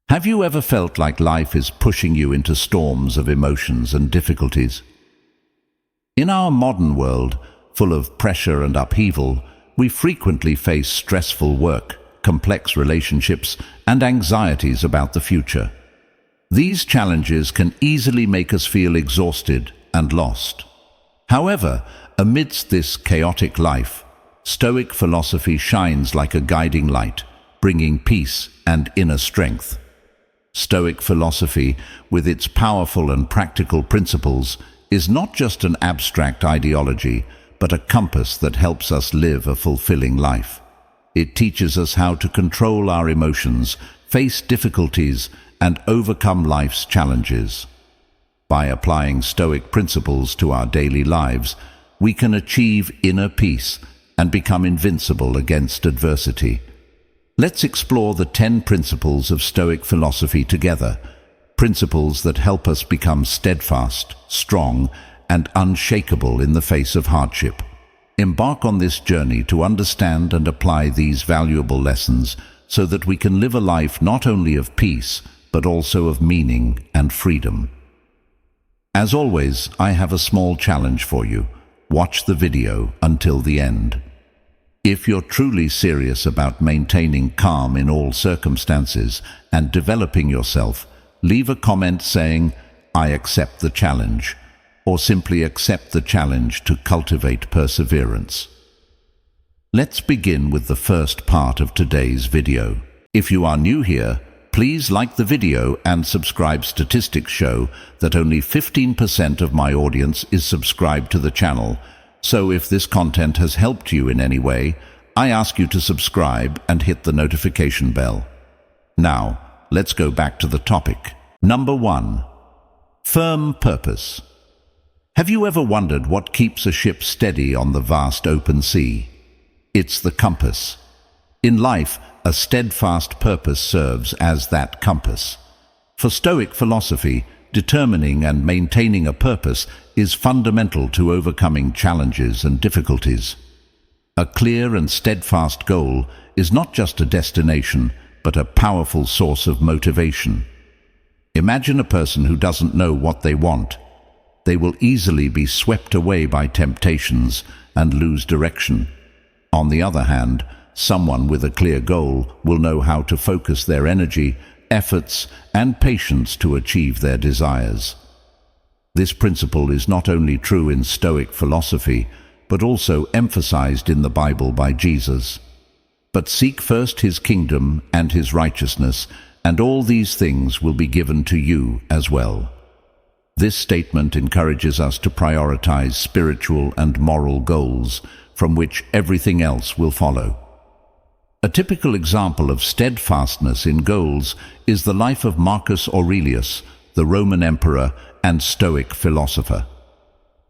Have you ever felt like life is pushing you into storms of emotions and difficulties? In our modern world, full of pressure and upheaval, we frequently face stressful work, complex relationships, and anxieties about the future. These challenges can easily make us feel exhausted and lost. However, amidst this chaotic life, Stoic philosophy shines like a guiding light, bringing peace and inner strength. Stoic philosophy, with its powerful and practical principles, is not just an abstract ideology, but a compass that helps us live a fulfilling life. It teaches us how to control our emotions, face difficulties, and overcome life's challenges. By applying Stoic principles to our daily lives, we can achieve inner peace and become invincible against adversity. Let's explore the 10 principles of Stoic philosophy together, principles that help us become steadfast, strong, and unshakable in the face of hardship. Embark on this journey to understand and apply these valuable lessons so that we can live a life not only of peace, but also of meaning and freedom. As always, I have a small challenge for you. Watch the video until the end. If you're truly serious about maintaining calm in all circumstances and developing yourself, leave a comment saying, "I accept the challenge," or simply accept the challenge to cultivate perseverance. Let's begin with the first part of today's video. If you are new here, please like the video and subscribe. Statistics show that only 15% of my audience is subscribed to the channel. So if this content has helped you in any way, I ask you to subscribe and hit the notification bell. Now, let's go back to the topic. Number 1. Firm purpose. Have you ever wondered what keeps a ship steady on the vast open sea? It's the compass. In life, a steadfast purpose serves as that compass. For Stoic philosophy, determining and maintaining a purpose is fundamental to overcoming challenges and difficulties. A clear and steadfast goal is not just a destination, but a powerful source of motivation. Imagine a person who doesn't know what they want. They will easily be swept away by temptations and lose direction. On the other hand, someone with a clear goal will know how to focus their energy, efforts, and patience to achieve their desires. This principle is not only true in Stoic philosophy, but also emphasized in the Bible by Jesus. But seek first his kingdom and his righteousness, and all these things will be given to you as well. This statement encourages us to prioritize spiritual and moral goals, from which everything else will follow. A typical example of steadfastness in goals is the life of Marcus Aurelius, the Roman emperor and Stoic philosopher.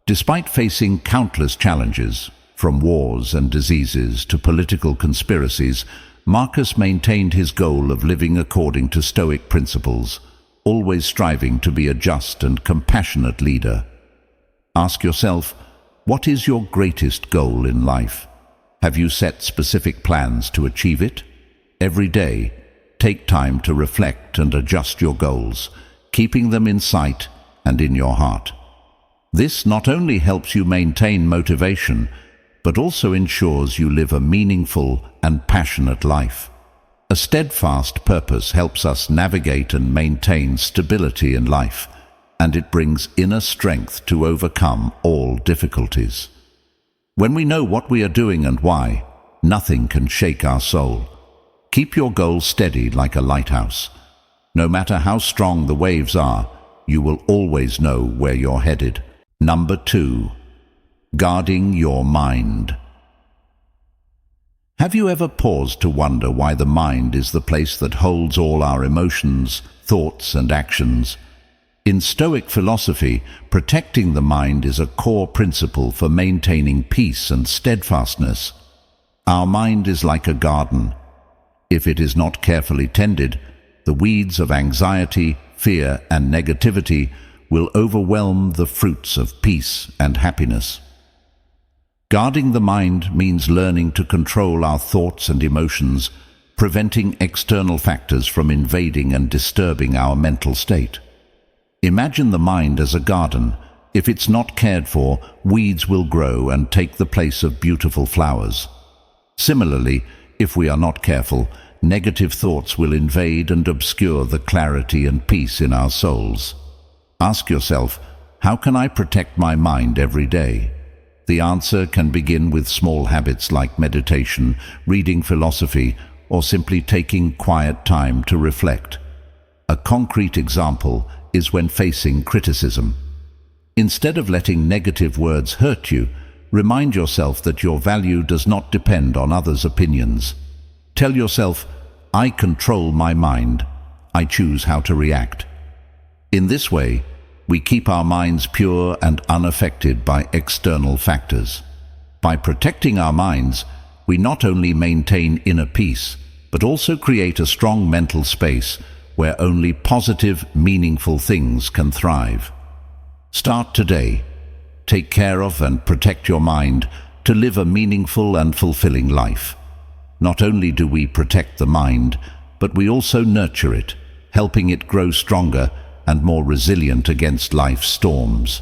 Despite facing countless challenges, from wars and diseases to political conspiracies, Marcus maintained his goal of living according to Stoic principles, always striving to be a just and compassionate leader. Ask yourself, what is your greatest goal in life? Have you set specific plans to achieve it? Every day, take time to reflect and adjust your goals, keeping them in sight and in your heart. This not only helps you maintain motivation, but also ensures you live a meaningful and passionate life. A steadfast purpose helps us navigate and maintain stability in life, and it brings inner strength to overcome all difficulties. When we know what we are doing and why, nothing can shake our soul. Keep your goal steady like a lighthouse. No matter how strong the waves are, you will always know where you're headed. Number 2. Guarding your mind. Have you ever paused to wonder why the mind is the place that holds all our emotions, thoughts, and actions? In Stoic philosophy, protecting the mind is a core principle for maintaining peace and steadfastness. Our mind is like a garden. If it is not carefully tended, the weeds of anxiety, fear, and negativity will overwhelm the fruits of peace and happiness. Guarding the mind means learning to control our thoughts and emotions, preventing external factors from invading and disturbing our mental state. Imagine the mind as a garden. If it's not cared for, weeds will grow and take the place of beautiful flowers. Similarly, if we are not careful, negative thoughts will invade and obscure the clarity and peace in our souls. Ask yourself, how can I protect my mind every day? The answer can begin with small habits like meditation, reading philosophy, or simply taking quiet time to reflect. A concrete example is when facing criticism. Instead of letting negative words hurt you, remind yourself that your value does not depend on others' opinions. Tell yourself, I control my mind. I choose how to react. In this way, we keep our minds pure and unaffected by external factors. By protecting our minds, we not only maintain inner peace, but also create a strong mental space where only positive, meaningful things can thrive. Start today. Take care of and protect your mind to live a meaningful and fulfilling life. Not only do we protect the mind, but we also nurture it, helping it grow stronger and more resilient against life's storms.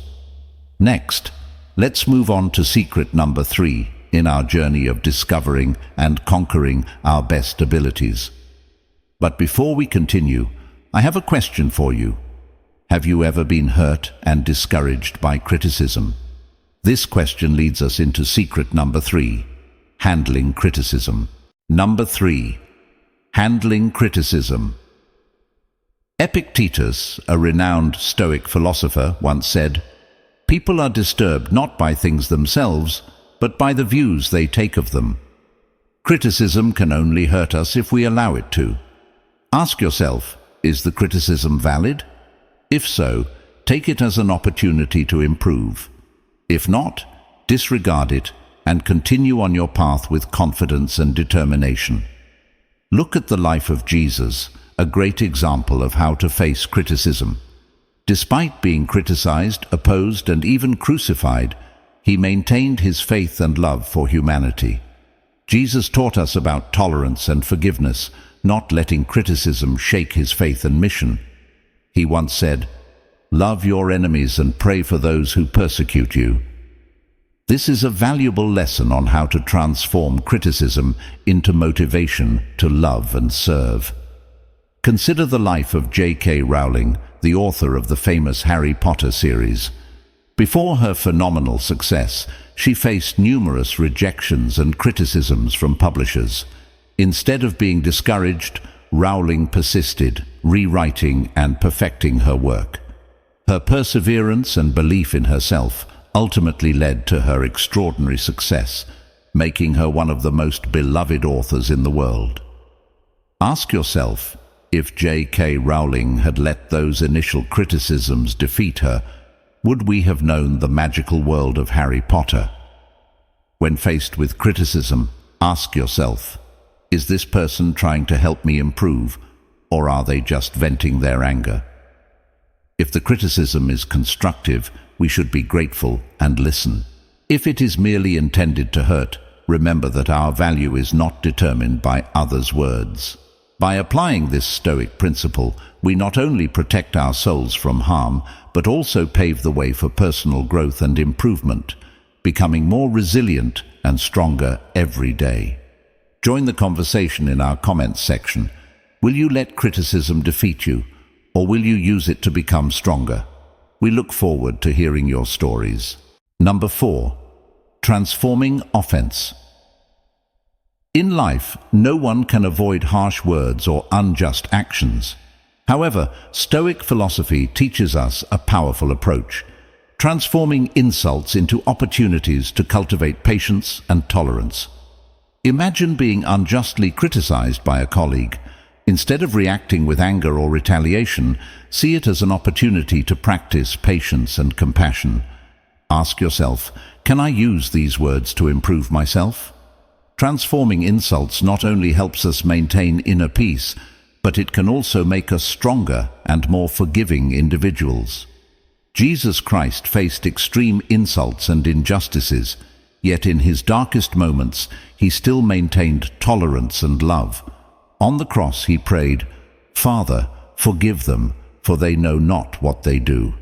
Next, let's move on to secret number 3 in our journey of discovering and conquering our best abilities. But before we continue, I have a question for you. Have you ever been hurt and discouraged by criticism? This question leads us into secret number 3, handling criticism. Number 3, handling criticism. Epictetus, a renowned Stoic philosopher, once said, "People are disturbed not by things themselves, but by the views they take of them." Criticism can only hurt us if we allow it to. Ask yourself, is the criticism valid? If so, take it as an opportunity to improve. If not, disregard it and continue on your path with confidence and determination. Look at the life of Jesus, a great example of how to face criticism. Despite being criticized, opposed, and even crucified, he maintained his faith and love for humanity. Jesus taught us about tolerance and forgiveness, not letting criticism shake his faith and mission. He once said, "Love your enemies and pray for those who persecute you." This is a valuable lesson on how to transform criticism into motivation to love and serve. Consider the life of J.K. Rowling, the author of the famous Harry Potter series. Before her phenomenal success, she faced numerous rejections and criticisms from publishers. Instead of being discouraged, Rowling persisted, rewriting and perfecting her work. Her perseverance and belief in herself ultimately led to her extraordinary success, making her one of the most beloved authors in the world. Ask yourself, if J.K. Rowling had let those initial criticisms defeat her, would we have known the magical world of Harry Potter? When faced with criticism, ask yourself, is this person trying to help me improve, or are they just venting their anger? If the criticism is constructive, we should be grateful and listen. If it is merely intended to hurt, remember that our value is not determined by others' words. By applying this Stoic principle, we not only protect our souls from harm, but also pave the way for personal growth and improvement, becoming more resilient and stronger every day. Join the conversation in our comments section. Will you let criticism defeat you, or will you use it to become stronger? We look forward to hearing your stories. Number 4, transforming offense. In life, no one can avoid harsh words or unjust actions. However, Stoic philosophy teaches us a powerful approach, transforming insults into opportunities to cultivate patience and tolerance. Imagine being unjustly criticized by a colleague. Instead of reacting with anger or retaliation, see it as an opportunity to practice patience and compassion. Ask yourself, can I use these words to improve myself? Transforming insults not only helps us maintain inner peace, but it can also make us stronger and more forgiving individuals. Jesus Christ faced extreme insults and injustices, yet in his darkest moments, he still maintained tolerance and love. On the cross he prayed, "Father, forgive them, for they know not what they do."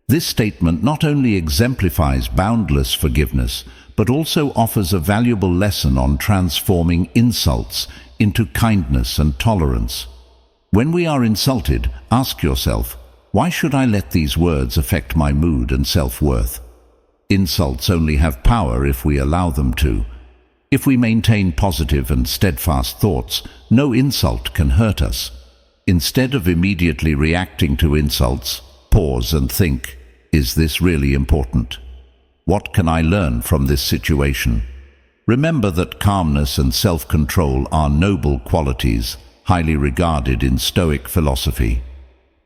This statement not only exemplifies boundless forgiveness, but also offers a valuable lesson on transforming insults into kindness and tolerance. When we are insulted, ask yourself, why should I let these words affect my mood and self-worth? Insults only have power if we allow them to. If we maintain positive and steadfast thoughts, no insult can hurt us. Instead of immediately reacting to insults, pause and think, is this really important? What can I learn from this situation? Remember that calmness and self-control are noble qualities, highly regarded in Stoic philosophy.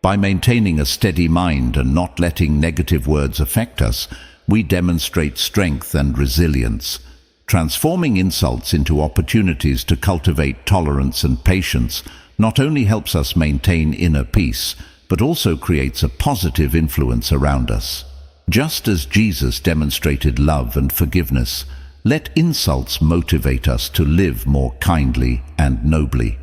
By maintaining a steady mind and not letting negative words affect us, we demonstrate strength and resilience. Transforming insults into opportunities to cultivate tolerance and patience not only helps us maintain inner peace, but also creates a positive influence around us. Just as Jesus demonstrated love and forgiveness, let insults motivate us to live more kindly and nobly.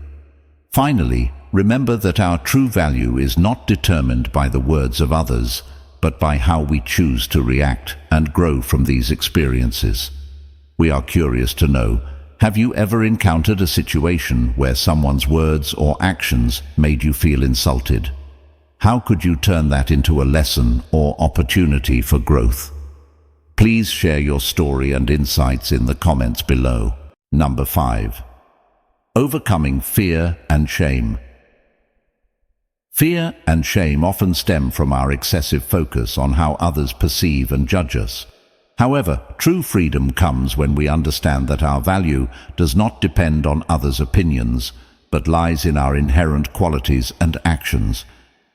Finally, remember that our true value is not determined by the words of others, but by how we choose to react and grow from these experiences. We are curious to know, have you ever encountered a situation where someone's words or actions made you feel insulted? How could you turn that into a lesson or opportunity for growth? Please share your story and insights in the comments below. Number 5. Overcoming fear and shame. Fear and shame often stem from our excessive focus on how others perceive and judge us. However, true freedom comes when we understand that our value does not depend on others' opinions, but lies in our inherent qualities and actions.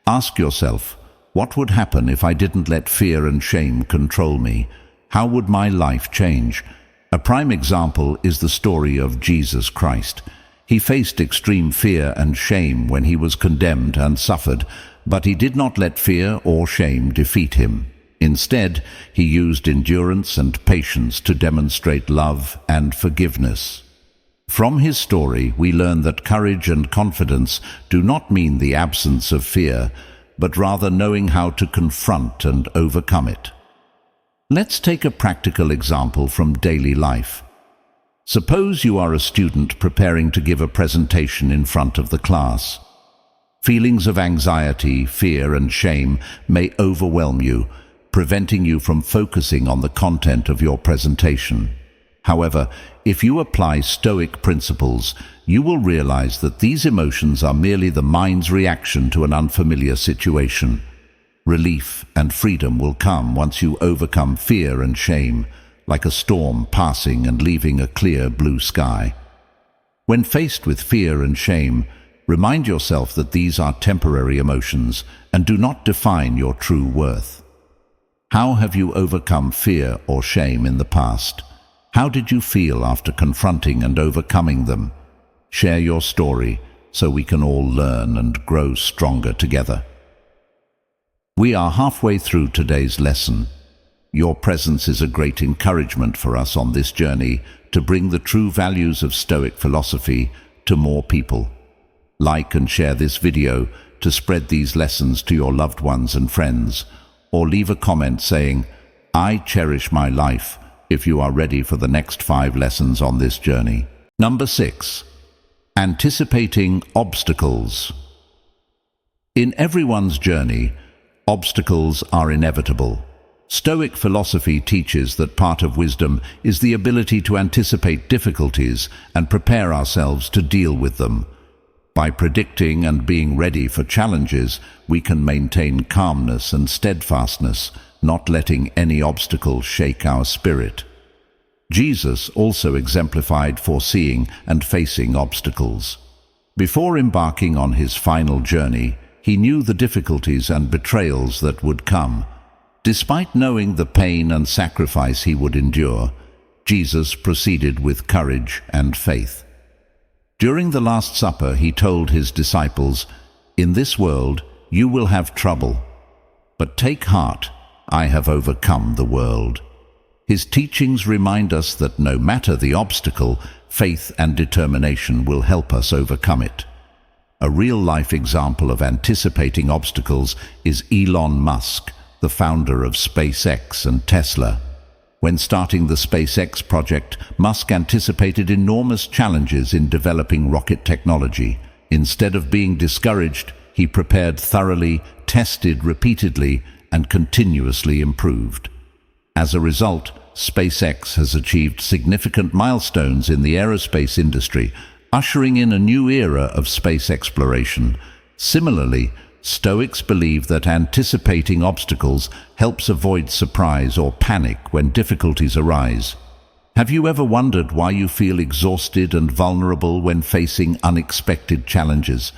Ask yourself, what would happen if I didn't let fear and shame control me? How would my life change? A prime example is the story of Jesus Christ. He faced extreme fear and shame when he was condemned and suffered, but he did not let fear or shame defeat him. Instead, he used endurance and patience to demonstrate love and forgiveness. From his story, we learn that courage and confidence do not mean the absence of fear, but rather knowing how to confront and overcome it. Let's take a practical example from daily life. Suppose you are a student preparing to give a presentation in front of the class. Feelings of anxiety, fear, and shame may overwhelm you, preventing you from focusing on the content of your presentation. However, if you apply Stoic principles, you will realize that these emotions are merely the mind's reaction to an unfamiliar situation. Relief and freedom will come once you overcome fear and shame, like a storm passing and leaving a clear blue sky. When faced with fear and shame, remind yourself that these are temporary emotions and do not define your true worth. How have you overcome fear or shame in the past? How did you feel after confronting and overcoming them? Share your story so we can all learn and grow stronger together. We are halfway through today's lesson. Your presence is a great encouragement for us on this journey to bring the true values of Stoic philosophy to more people. Like and share this video to spread these lessons to your loved ones and friends, or leave a comment saying, "I cherish my life," if you are ready for the next 5 lessons on this journey. Number 6. Anticipating obstacles. In everyone's journey, obstacles are inevitable. Stoic philosophy teaches that part of wisdom is the ability to anticipate difficulties and prepare ourselves to deal with them. By predicting and being ready for challenges, we can maintain calmness and steadfastness, not letting any obstacle shake our spirit. Jesus also exemplified foreseeing and facing obstacles. Before embarking on his final journey, he knew the difficulties and betrayals that would come. Despite knowing the pain and sacrifice he would endure, Jesus proceeded with courage and faith. During the Last Supper, he told his disciples, "In this world you will have trouble, but take heart, I have overcome the world." His teachings remind us that no matter the obstacle, faith and determination will help us overcome it. A real-life example of anticipating obstacles is Elon Musk, the founder of SpaceX and Tesla. When starting the SpaceX project, Musk anticipated enormous challenges in developing rocket technology. Instead of being discouraged, he prepared thoroughly, tested repeatedly, and continuously improved. As a result, SpaceX has achieved significant milestones in the aerospace industry, ushering in a new era of space exploration. Similarly, Stoics believe that anticipating obstacles helps avoid surprise or panic when difficulties arise. Have you ever wondered why you feel exhausted and vulnerable when facing unexpected challenges?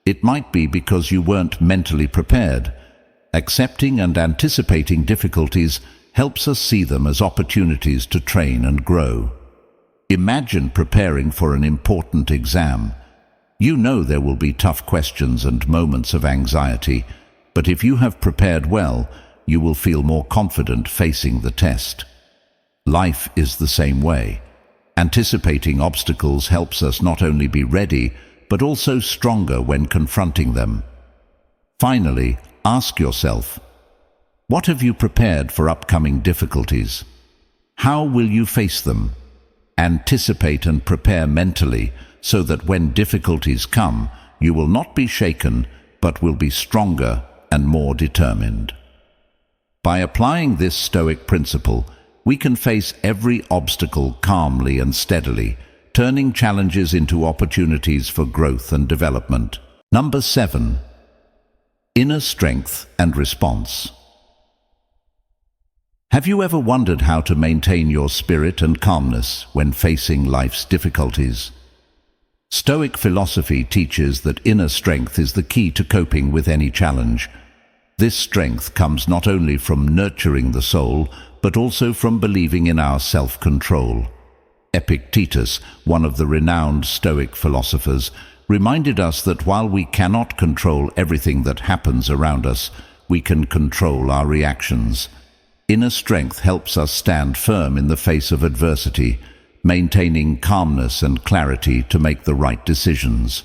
It might be because you weren't mentally prepared. Accepting and anticipating difficulties helps us see them as opportunities to train and grow. Imagine preparing for an important exam. You know there will be tough questions and moments of anxiety, but if you have prepared well, you will feel more confident facing the test. Life is the same way. Anticipating obstacles helps us not only be ready, but also stronger when confronting them. Finally, ask yourself, what have you prepared for upcoming difficulties? How will you face them? Anticipate and prepare mentally so that when difficulties come, you will not be shaken, but will be stronger and more determined. By applying this Stoic principle, we can face every obstacle calmly and steadily, turning challenges into opportunities for growth and development. Number 7. Inner strength and response. Have you ever wondered how to maintain your spirit and calmness when facing life's difficulties? Stoic philosophy teaches that inner strength is the key to coping with any challenge. This strength comes not only from nurturing the soul, but also from believing in our self-control. Epictetus, one of the renowned Stoic philosophers, reminded us that while we cannot control everything that happens around us, we can control our reactions. Inner strength helps us stand firm in the face of adversity, maintaining calmness and clarity to make the right decisions.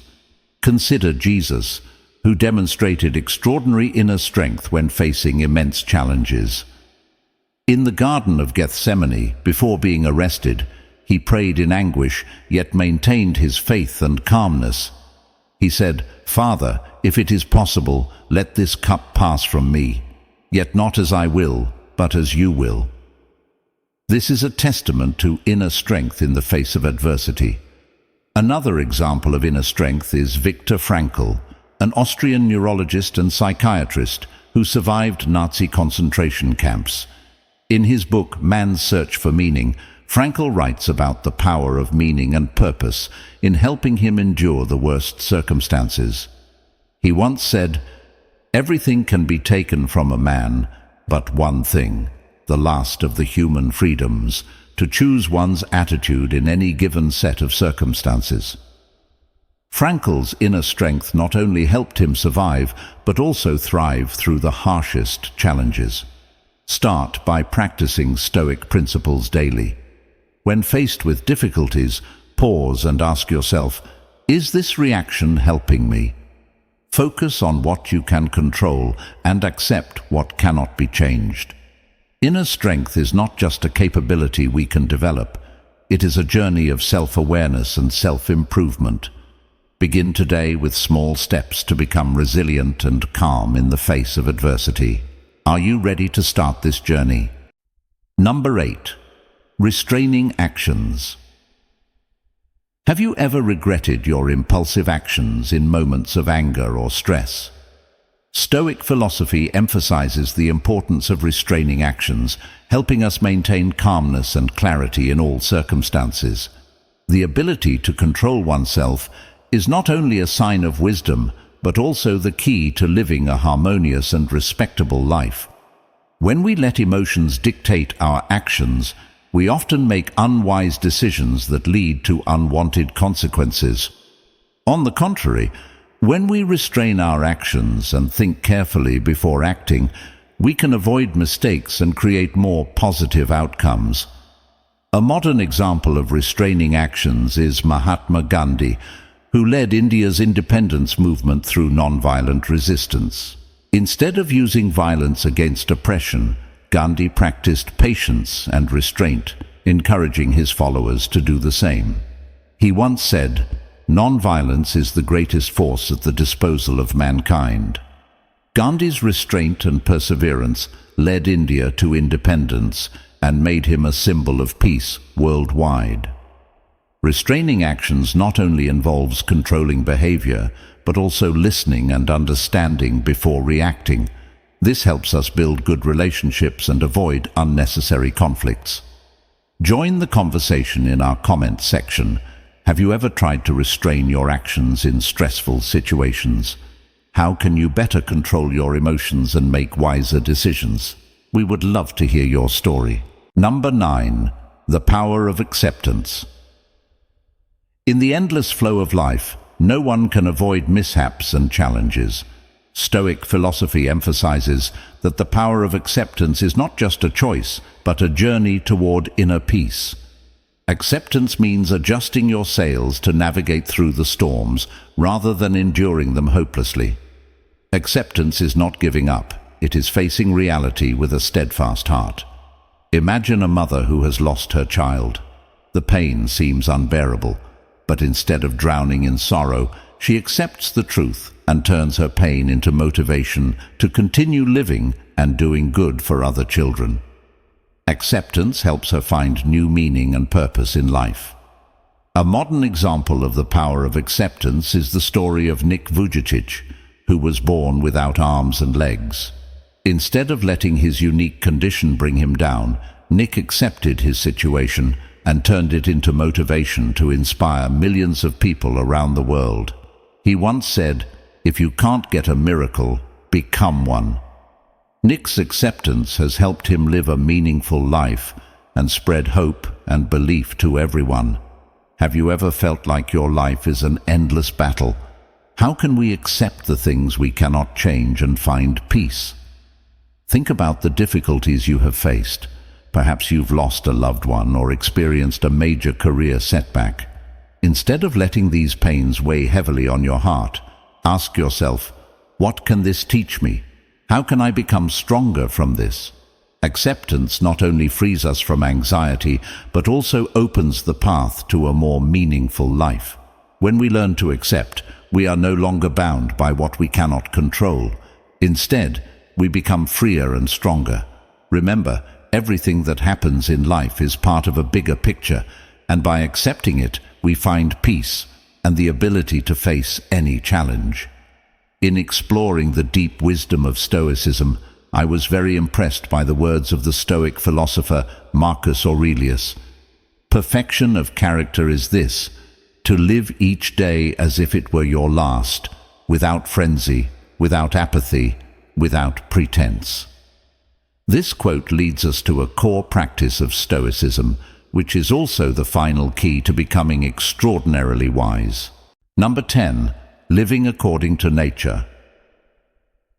Consider Jesus, who demonstrated extraordinary inner strength when facing immense challenges. In the Garden of Gethsemane, before being arrested, he prayed in anguish, yet maintained his faith and calmness. He said, "Father, if it is possible, let this cup pass from me, yet not as I will, but as you will." This is a testament to inner strength in the face of adversity. Another example of inner strength is Viktor Frankl, an Austrian neurologist and psychiatrist who survived Nazi concentration camps. In his book, Man's Search for Meaning, Frankl writes about the power of meaning and purpose in helping him endure the worst circumstances. He once said, "Everything can be taken from a man, but one thing, the last of the human freedoms, to choose one's attitude in any given set of circumstances." Frankl's inner strength not only helped him survive, but also thrive through the harshest challenges. Start by practicing Stoic principles daily. When faced with difficulties, pause and ask yourself, is this reaction helping me? Focus on what you can control and accept what cannot be changed. Inner strength is not just a capability we can develop. It is a journey of self-awareness and self-improvement. Begin today with small steps to become resilient and calm in the face of adversity. Are you ready to start this journey? Number 8. Restraining actions. Have you ever regretted your impulsive actions in moments of anger or stress? Stoic philosophy emphasizes the importance of restraining actions, helping us maintain calmness and clarity in all circumstances. The ability to control oneself is not only a sign of wisdom, but also the key to living a harmonious and respectable life. When we let emotions dictate our actions, we often make unwise decisions that lead to unwanted consequences. On the contrary, when we restrain our actions and think carefully before acting, we can avoid mistakes and create more positive outcomes. A modern example of restraining actions is Mahatma Gandhi, who led India's independence movement through non-violent resistance. Instead of using violence against oppression, Gandhi practiced patience and restraint, encouraging his followers to do the same. He once said, "Non-violence is the greatest force at the disposal of mankind." Gandhi's restraint and perseverance led India to independence and made him a symbol of peace worldwide. Restraining actions not only involves controlling behavior, but also listening and understanding before reacting. This helps us build good relationships and avoid unnecessary conflicts. Join the conversation in our comment section. Have you ever tried to restrain your actions in stressful situations? How can you better control your emotions and make wiser decisions? We would love to hear your story. Number 9. The power of acceptance. In the endless flow of life, no one can avoid mishaps and challenges. Stoic philosophy emphasizes that the power of acceptance is not just a choice, but a journey toward inner peace. Acceptance means adjusting your sails to navigate through the storms, rather than enduring them hopelessly. Acceptance is not giving up, it is facing reality with a steadfast heart. Imagine a mother who has lost her child. The pain seems unbearable, but instead of drowning in sorrow, she accepts the truth and turns her pain into motivation to continue living and doing good for other children. Acceptance helps her find new meaning and purpose in life. A modern example of the power of acceptance is the story of Nick Vujicic, who was born without arms and legs. Instead of letting his unique condition bring him down, Nick accepted his situation and turned it into motivation to inspire millions of people around the world. He once said, "If you can't get a miracle, become one." Nick's acceptance has helped him live a meaningful life and spread hope and belief to everyone. Have you ever felt like your life is an endless battle? How can we accept the things we cannot change and find peace? Think about the difficulties you have faced. Perhaps you've lost a loved one or experienced a major career setback. Instead of letting these pains weigh heavily on your heart, ask yourself, what can this teach me? How can I become stronger from this? Acceptance not only frees us from anxiety, but also opens the path to a more meaningful life. When we learn to accept, we are no longer bound by what we cannot control. Instead, we become freer and stronger. Remember, everything that happens in life is part of a bigger picture, and by accepting it, we find peace and the ability to face any challenge. In exploring the deep wisdom of Stoicism, I was very impressed by the words of the Stoic philosopher Marcus Aurelius. Perfection of character is this: to live each day as if it were your last, without frenzy, without apathy, without pretense. This quote leads us to a core practice of Stoicism, which is also the final key to becoming extraordinarily wise. Number 10. Living according to nature.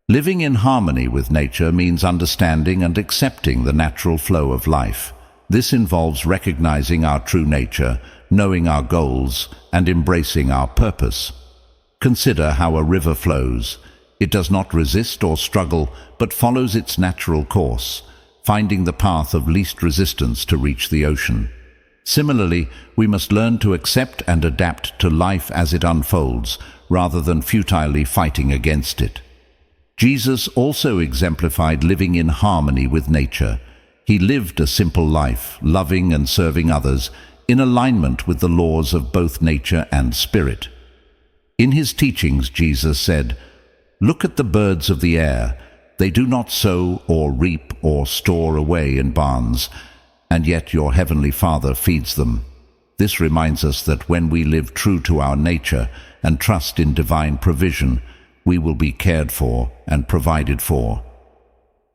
Living in harmony with nature means understanding and accepting the natural flow of life. This involves recognizing our true nature, knowing our goals, and embracing our purpose. Consider how a river flows. It does not resist or struggle, but follows its natural course, finding the path of least resistance to reach the ocean. Similarly, we must learn to accept and adapt to life as it unfolds, rather than futilely fighting against it. Jesus also exemplified living in harmony with nature. He lived a simple life, loving and serving others, in alignment with the laws of both nature and spirit. In his teachings, Jesus said, "Look at the birds of the air. They do not sow or reap or store away in barns, and yet your heavenly Father feeds them." This reminds us that when we live true to our nature and trust in divine provision, we will be cared for and provided for.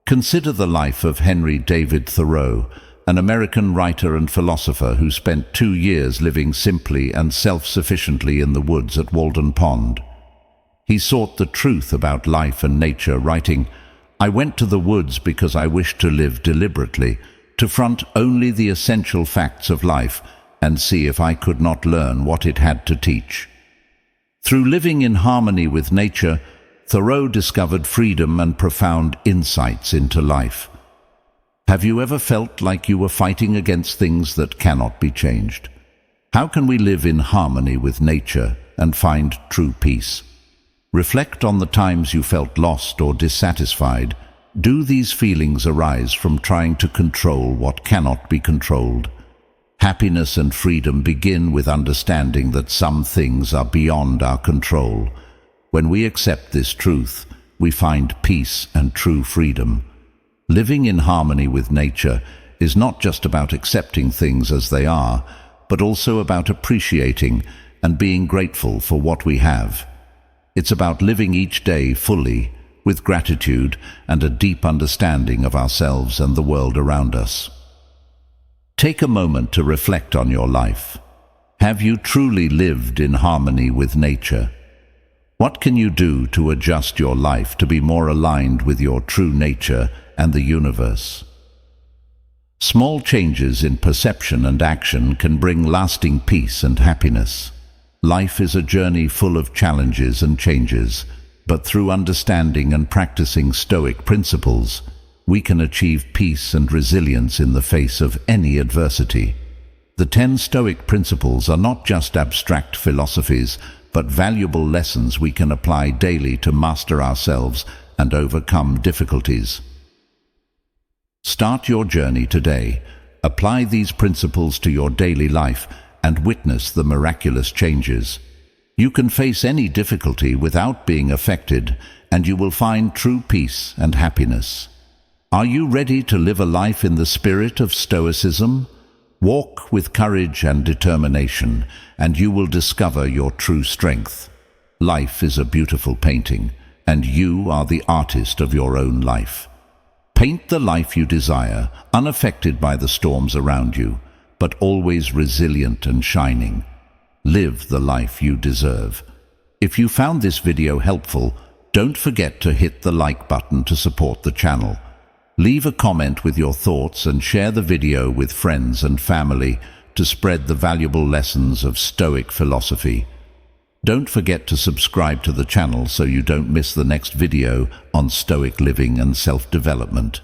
Consider the life of Henry David Thoreau, an American writer and philosopher who spent 2 years living simply and self-sufficiently in the woods at Walden Pond. He sought the truth about life and nature, writing, "I went to the woods because I wished to live deliberately, to front only the essential facts of life and see if I could not learn what it had to teach. Through living in harmony with nature, Thoreau discovered freedom and profound insights into life. Have you ever felt like you were fighting against things that cannot be changed? How can we live in harmony with nature and find true peace? Reflect on the times you felt lost or dissatisfied. Do these feelings arise from trying to control what cannot be controlled? Happiness and freedom begin with understanding that some things are beyond our control. When we accept this truth, we find peace and true freedom. Living in harmony with nature is not just about accepting things as they are, but also about appreciating and being grateful for what we have. It's about living each day fully, with gratitude and a deep understanding of ourselves and the world around us. Take a moment to reflect on your life. Have you truly lived in harmony with nature? What can you do to adjust your life to be more aligned with your true nature and the universe? Small changes in perception and action can bring lasting peace and happiness. Life is a journey full of challenges and changes, but through understanding and practicing Stoic principles, we can achieve peace and resilience in the face of any adversity. The 10 Stoic principles are not just abstract philosophies, but valuable lessons we can apply daily to master ourselves and overcome difficulties. Start your journey today. Apply these principles to your daily life and witness the miraculous changes. You can face any difficulty without being affected, and you will find true peace and happiness. Are you ready to live a life in the spirit of Stoicism? Walk with courage and determination, and you will discover your true strength. Life is a beautiful painting, and you are the artist of your own life. Paint the life you desire, unaffected by the storms around you, but always resilient and shining. Live the life you deserve. If you found this video helpful, don't forget to hit the like button to support the channel. Leave a comment with your thoughts and share the video with friends and family to spread the valuable lessons of Stoic philosophy. Don't forget to subscribe to the channel so you don't miss the next video on Stoic living and self-development.